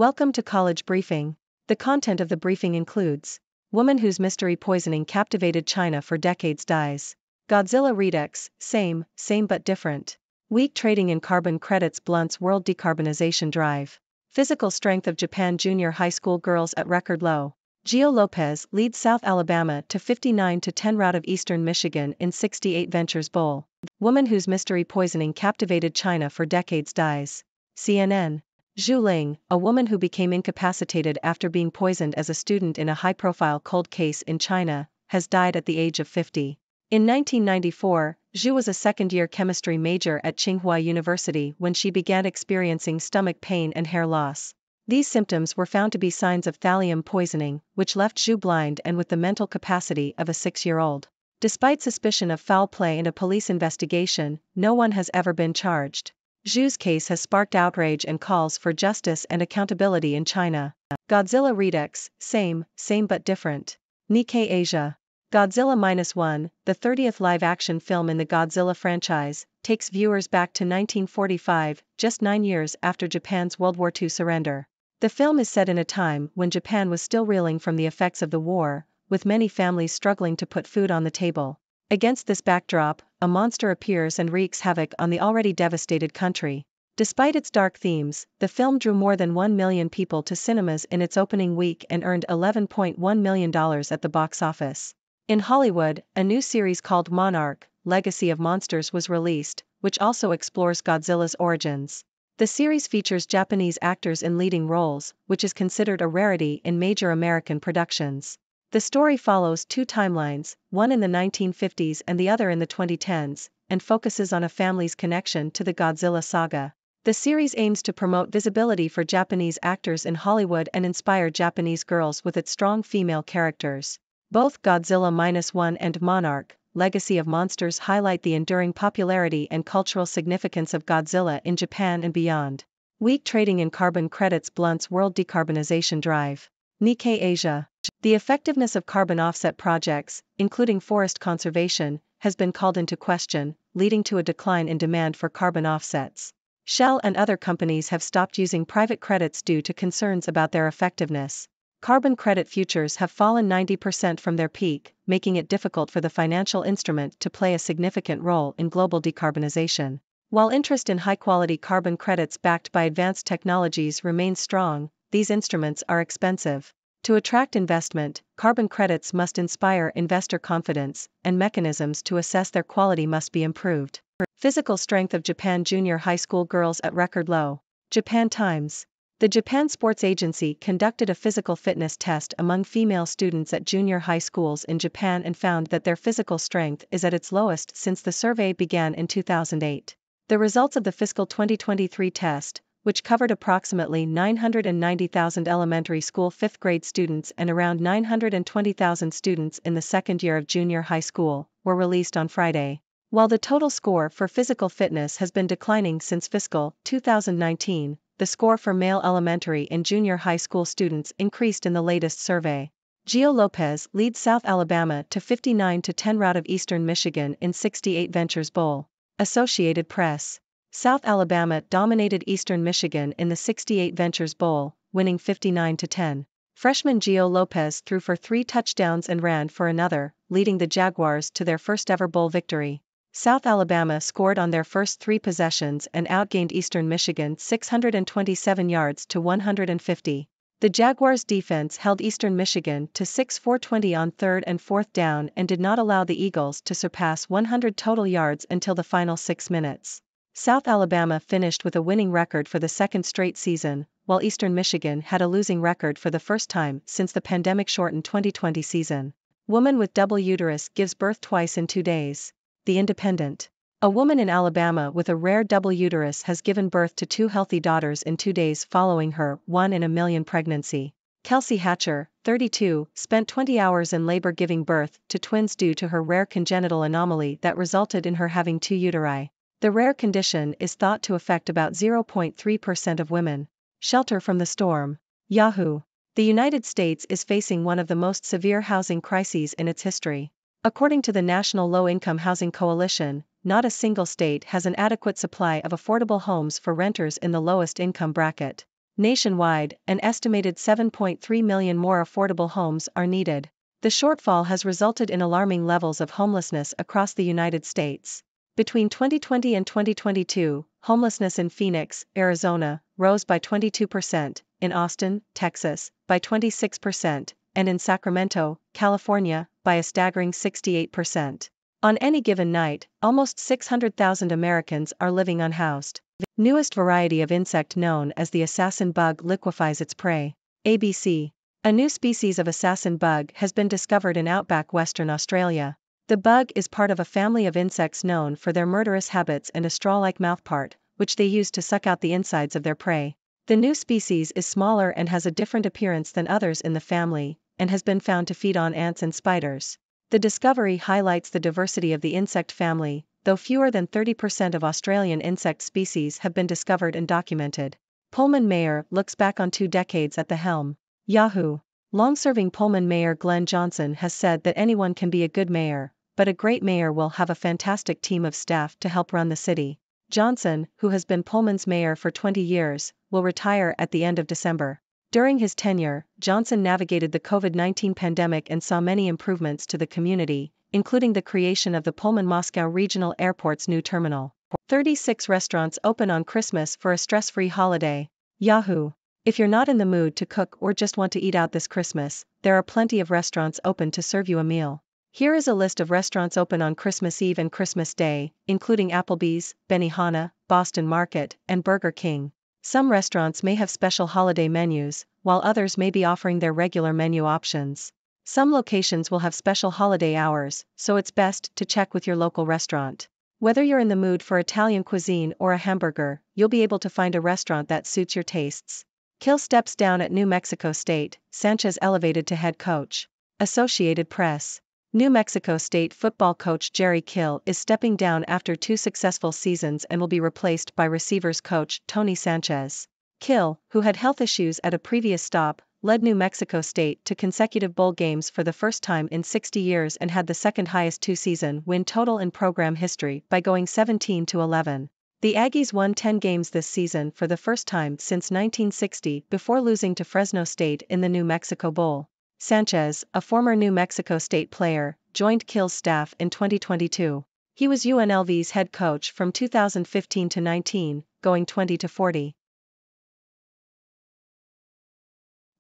Welcome to College Briefing. The content of the briefing includes: woman whose mystery poisoning captivated China for decades dies. Godzilla redux, same but different. Weak trading in carbon credits blunts world decarbonization drive. Physical strength of Japan junior high school girls at record low. Gio Lopez leads South Alabama to 59-10 rout of Eastern Michigan in 68 Ventures Bowl. Woman whose mystery poisoning captivated China for decades dies. CNN. Zhu Ling, a woman who became incapacitated after being poisoned as a student in a high-profile cold case in China, has died at the age of 50. In 1994, Zhu was a second-year chemistry major at Tsinghua University when she began experiencing stomach pain and hair loss. These symptoms were found to be signs of thallium poisoning, which left Zhu blind and with the mental capacity of a 6-year-old. Despite suspicion of foul play and a police investigation, no one has ever been charged. Zhu's case has sparked outrage and calls for justice and accountability in China. Godzilla redux, same but different. Nikkei Asia. Godzilla -1, the 30th live-action film in the Godzilla franchise, takes viewers back to 1945, just 9 years after Japan's World War II surrender. The film is set in a time when Japan was still reeling from the effects of the war, with many families struggling to put food on the table. Against this backdrop, a monster appears and wreaks havoc on the already devastated country. Despite its dark themes, the film drew more than 1 million people to cinemas in its opening week and earned $11.1 million at the box office. In Hollywood, a new series called Monarch: Legacy of Monsters was released, which also explores Godzilla's origins. The series features Japanese actors in leading roles, which is considered a rarity in major American productions. The story follows two timelines, one in the 1950s and the other in the 2010s, and focuses on a family's connection to the Godzilla saga. The series aims to promote visibility for Japanese actors in Hollywood and inspire Japanese girls with its strong female characters. Both Godzilla -1 and Monarch: Legacy of Monsters highlight the enduring popularity and cultural significance of Godzilla in Japan and beyond. Weak trading in carbon credits blunts world decarbonization drive. Nikkei Asia. The effectiveness of carbon offset projects, including forest conservation, has been called into question, leading to a decline in demand for carbon offsets. Shell and other companies have stopped using private credits due to concerns about their effectiveness. Carbon credit futures have fallen 90% from their peak, making it difficult for the financial instrument to play a significant role in global decarbonization. While interest in high-quality carbon credits backed by advanced technologies remains strong, these instruments are expensive. To attract investment, carbon credits must inspire investor confidence, and mechanisms to assess their quality must be improved. Physical strength of Japan junior high school girls at record low. Japan Times. The Japan Sports Agency conducted a physical fitness test among female students at junior high schools in Japan and found that their physical strength is at its lowest since the survey began in 2008. The results of the fiscal 2023 test, which covered approximately 990,000 elementary school 5th grade students and around 920,000 students in the second year of junior high school, were released on Friday. While the total score for physical fitness has been declining since fiscal 2019, the score for male elementary and junior high school students increased in the latest survey. Gio Lopez leads South Alabama to 59-10 rout of Eastern Michigan in 68 Ventures Bowl. Associated Press. South Alabama dominated Eastern Michigan in the 68 Ventures Bowl, winning 59-10. Freshman Gio Lopez threw for 3 touchdowns and ran for another, leading the Jaguars to their first-ever bowl victory. South Alabama scored on their first 3 possessions and outgained Eastern Michigan 627 yards to 150. The Jaguars' defense held Eastern Michigan to 6-for-20 on 3rd and 4th down and did not allow the Eagles to surpass 100 total yards until the final 6 minutes. South Alabama finished with a winning record for the second straight season, while Eastern Michigan had a losing record for the first time since the pandemic-shortened 2020 season. Woman with double uterus gives birth twice in 2 days. The Independent. A woman in Alabama with a rare double uterus has given birth to 2 healthy daughters in 2 days following her 1 in a million pregnancy. Kelsey Hatcher, 32, spent 20 hours in labor giving birth to twins due to her rare congenital anomaly that resulted in her having 2 uteri. The rare condition is thought to affect about 0.3% of women. Shelter from the storm. Yahoo! The United States is facing one of the most severe housing crises in its history. According to the National Low-Income Housing Coalition, not a single state has an adequate supply of affordable homes for renters in the lowest income bracket. Nationwide, an estimated 7.3 million more affordable homes are needed. The shortfall has resulted in alarming levels of homelessness across the United States. Between 2020 and 2022, homelessness in Phoenix, Arizona, rose by 22%, in Austin, Texas, by 26%, and in Sacramento, California, by a staggering 68%. On any given night, almost 600,000 Americans are living unhoused. The newest variety of insect known as the assassin bug liquefies its prey. ABC. A new species of assassin bug has been discovered in outback Western Australia. The bug is part of a family of insects known for their murderous habits and a straw-like mouthpart, which they use to suck out the insides of their prey. The new species is smaller and has a different appearance than others in the family, and has been found to feed on ants and spiders. The discovery highlights the diversity of the insect family, though fewer than 30% of Australian insect species have been discovered and documented. Pullman Mayor looks back on 2 decades at the helm. Yahoo! Long-serving Pullman Mayor Glenn Johnson has said that anyone can be a good mayor, but a great mayor will have a fantastic team of staff to help run the city. Johnson, who has been Pullman's mayor for 20 years, will retire at the end of December. During his tenure, Johnson navigated the COVID-19 pandemic and saw many improvements to the community, including the creation of the Pullman Moscow Regional Airport's new terminal. 36 restaurants open on Christmas for a stress-free holiday. Yahoo! If you're not in the mood to cook or just want to eat out this Christmas, there are plenty of restaurants open to serve you a meal. Here is a list of restaurants open on Christmas Eve and Christmas Day, including Applebee's, Benihana, Boston Market, and Burger King. Some restaurants may have special holiday menus, while others may be offering their regular menu options. Some locations will have special holiday hours, so it's best to check with your local restaurant. Whether you're in the mood for Italian cuisine or a hamburger, you'll be able to find a restaurant that suits your tastes. Kill steps down at New Mexico State, Sanchez elevated to head coach. Associated Press. New Mexico State football coach Jerry Kill is stepping down after 2 successful seasons and will be replaced by receivers coach Tony Sanchez. Kill, who had health issues at a previous stop, led New Mexico State to consecutive bowl games for the first time in 60 years and had the second highest 2-season win total in program history by going 17-11. The Aggies won 10 games this season for the first time since 1960 before losing to Fresno State in the New Mexico Bowl. Sanchez, a former New Mexico State player, joined Kill's staff in 2022. He was UNLV's head coach from 2015 to 19, going 20-40.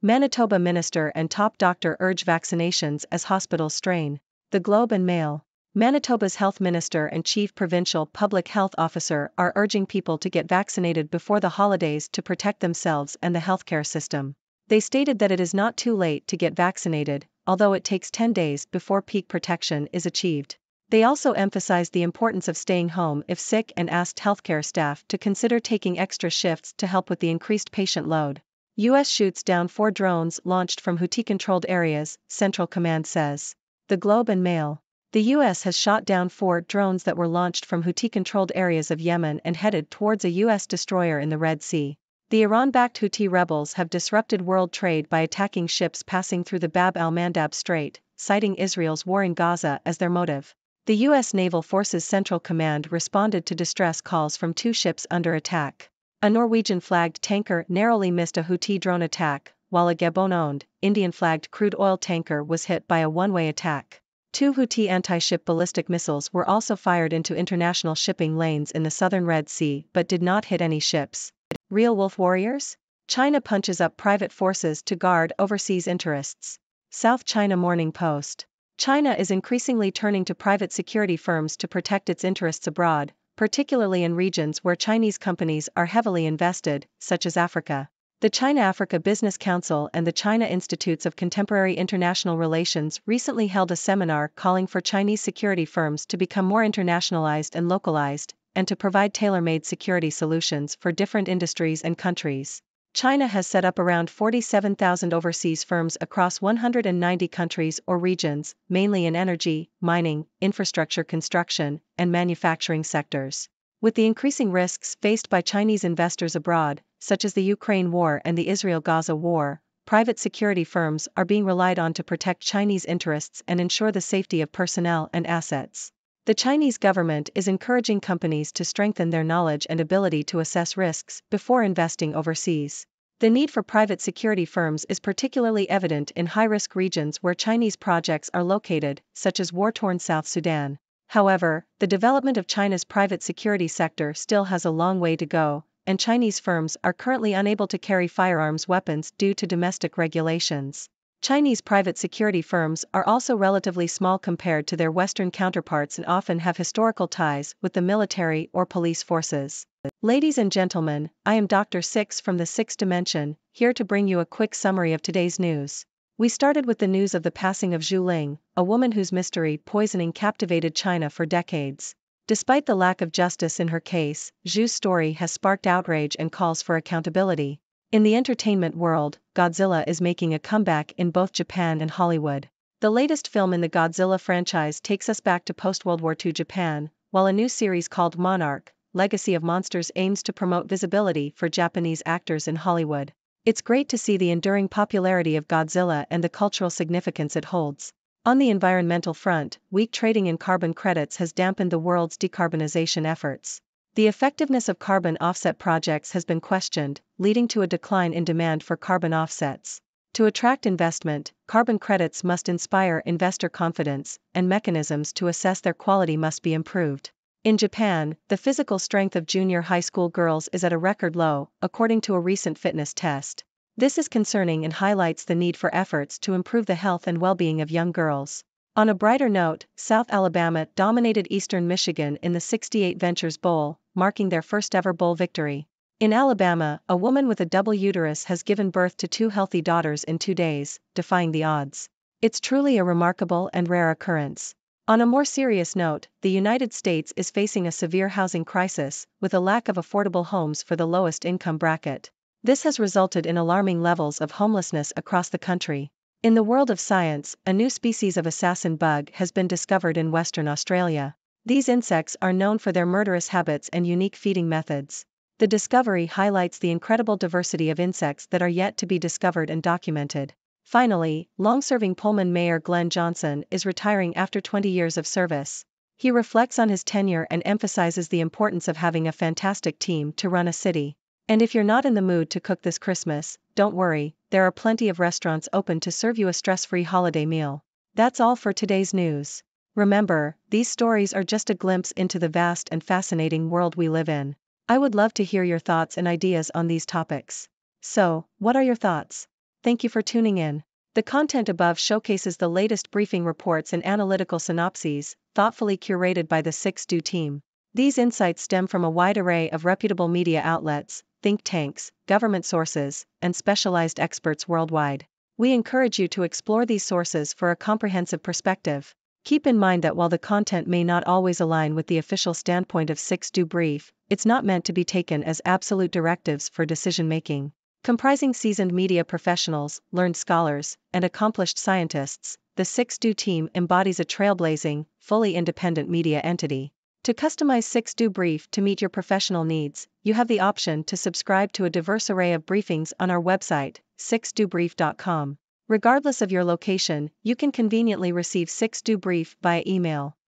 Manitoba minister and top doctor urge vaccinations as hospitals strain. The Globe and Mail. Manitoba's health minister and chief provincial public health officer are urging people to get vaccinated before the holidays to protect themselves and the healthcare system. They stated that it is not too late to get vaccinated, although it takes 10 days before peak protection is achieved. They also emphasized the importance of staying home if sick and asked healthcare staff to consider taking extra shifts to help with the increased patient load. U.S. shoots down 4 drones launched from Houthi-controlled areas, Central Command says. The Globe and Mail. The U.S. has shot down 4 drones that were launched from Houthi-controlled areas of Yemen and headed towards a U.S. destroyer in the Red Sea. The Iran-backed Houthi rebels have disrupted world trade by attacking ships passing through the Bab al-Mandab Strait, citing Israel's war in Gaza as their motive. The U.S. Naval Forces Central Command responded to distress calls from 2 ships under attack. A Norwegian-flagged tanker narrowly missed a Houthi drone attack, while a Gabon-owned, Indian-flagged crude oil tanker was hit by a one-way attack. 2 Houthi anti-ship ballistic missiles were also fired into international shipping lanes in the southern Red Sea but did not hit any ships. Real wolf warriors? China punches up private forces to guard overseas interests. South China Morning Post. China is increasingly turning to private security firms to protect its interests abroad, particularly in regions where Chinese companies are heavily invested, such as Africa. The China-Africa Business Council and the China Institutes of Contemporary International Relations recently held a seminar calling for Chinese security firms to become more internationalized and localized, and to provide tailor-made security solutions for different industries and countries. China has set up around 47,000 overseas firms across 190 countries or regions, mainly in energy, mining, infrastructure construction, and manufacturing sectors. With the increasing risks faced by Chinese investors abroad, such as the Ukraine war and the Israel-Gaza war, private security firms are being relied on to protect Chinese interests and ensure the safety of personnel and assets. The Chinese government is encouraging companies to strengthen their knowledge and ability to assess risks before investing overseas. The need for private security firms is particularly evident in high-risk regions where Chinese projects are located, such as war-torn South Sudan. However, the development of China's private security sector still has a long way to go, and Chinese firms are currently unable to carry firearms weapons due to domestic regulations. Chinese private security firms are also relatively small compared to their Western counterparts and often have historical ties with the military or police forces. Ladies and gentlemen, I am Dr. Six from the Sixth Dimension, here to bring you a quick summary of today's news. We started with the news of the passing of Zhu Ling, a woman whose mystery poisoning captivated China for decades. Despite the lack of justice in her case, Zhu's story has sparked outrage and calls for accountability. In the entertainment world, Godzilla is making a comeback in both Japan and Hollywood. The latest film in the Godzilla franchise takes us back to post-World War II Japan, while a new series called Monarch, Legacy of Monsters aims to promote visibility for Japanese actors in Hollywood. It's great to see the enduring popularity of Godzilla and the cultural significance it holds. On the environmental front, weak trading in carbon credits has dampened the world's decarbonization efforts. The effectiveness of carbon offset projects has been questioned, leading to a decline in demand for carbon offsets. To attract investment, carbon credits must inspire investor confidence, and mechanisms to assess their quality must be improved. In Japan, the physical strength of junior high school girls is at a record low, according to a recent fitness test. This is concerning and highlights the need for efforts to improve the health and well-being of young girls. On a brighter note, South Alabama dominated Eastern Michigan in the 68 Ventures Bowl, marking their first-ever bowl victory. In Alabama, a woman with a double uterus has given birth to 2 healthy daughters in 2 days, defying the odds. It's truly a remarkable and rare occurrence. On a more serious note, the United States is facing a severe housing crisis, with a lack of affordable homes for the lowest income bracket. This has resulted in alarming levels of homelessness across the country. In the world of science, a new species of assassin bug has been discovered in Western Australia. These insects are known for their murderous habits and unique feeding methods. The discovery highlights the incredible diversity of insects that are yet to be discovered and documented. Finally, long-serving Pullman Mayor Glenn Johnson is retiring after 20 years of service. He reflects on his tenure and emphasizes the importance of having a fantastic team to run a city. And if you're not in the mood to cook this Christmas, don't worry, there are plenty of restaurants open to serve you a stress-free holiday meal. That's all for today's news. Remember, these stories are just a glimpse into the vast and fascinating world we live in. I would love to hear your thoughts and ideas on these topics. So, what are your thoughts? Thank you for tuning in. The content above showcases the latest briefing reports and analytical synopses, thoughtfully curated by the 6Do team. These insights stem from a wide array of reputable media outlets, think tanks, government sources, and specialized experts worldwide. We encourage you to explore these sources for a comprehensive perspective. Keep in mind that while the content may not always align with the official standpoint of 6Do Brief, it's not meant to be taken as absolute directives for decision-making. Comprising seasoned media professionals, learned scholars, and accomplished scientists, the 6Do team embodies a trailblazing, fully independent media entity. To customize 6Do Brief to meet your professional needs, you have the option to subscribe to a diverse array of briefings on our website, 6dobrief.com. Regardless of your location, you can conveniently receive 6Do Brief via email.